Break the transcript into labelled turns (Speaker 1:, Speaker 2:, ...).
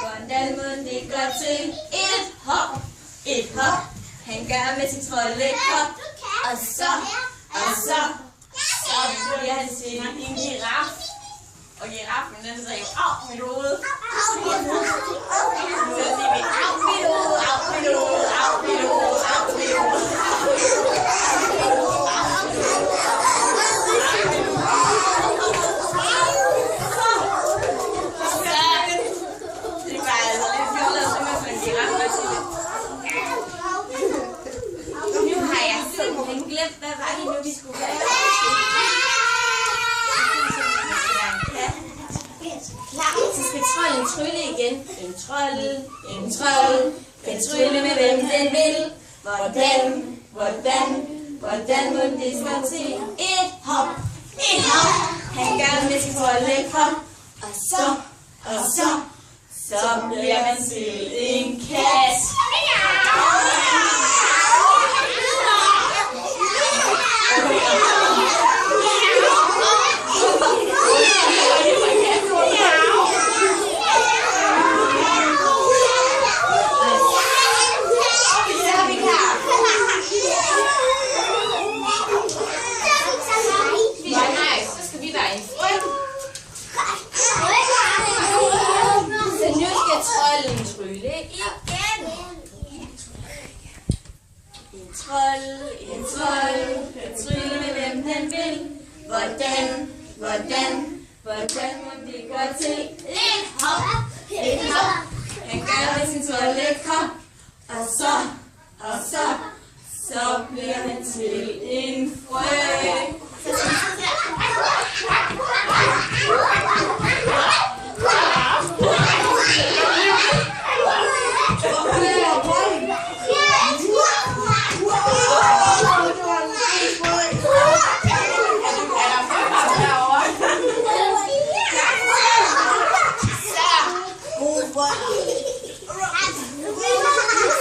Speaker 1: Hvordan må det gå til et hop, et hop. Han gør med sin troldekop, og så bliver han til en giraf. Og giraffen, den sagde jo, au, mit hoved. Så siger vi, au, mit hoved, au, mit hoved, au, mit hoved, au, mit hoved. Det var altså lidt fjollet, at synge for en giraf, hvad siger det? Nu har jeg simpelthen glemt, hvad var det nu, vi skulle gøre? Så skal trolden trylle igen. En trold kan trylle med hvem den vil. Hvordan må det slå til et hop, et hop. Han gør med sin troldekop, og så bliver man til en kat. En trold kan trylle med hvem den vil. Hvordan må det gå til et hop, et hop. Han gør med sin troldekop, og så bliver han til en frø.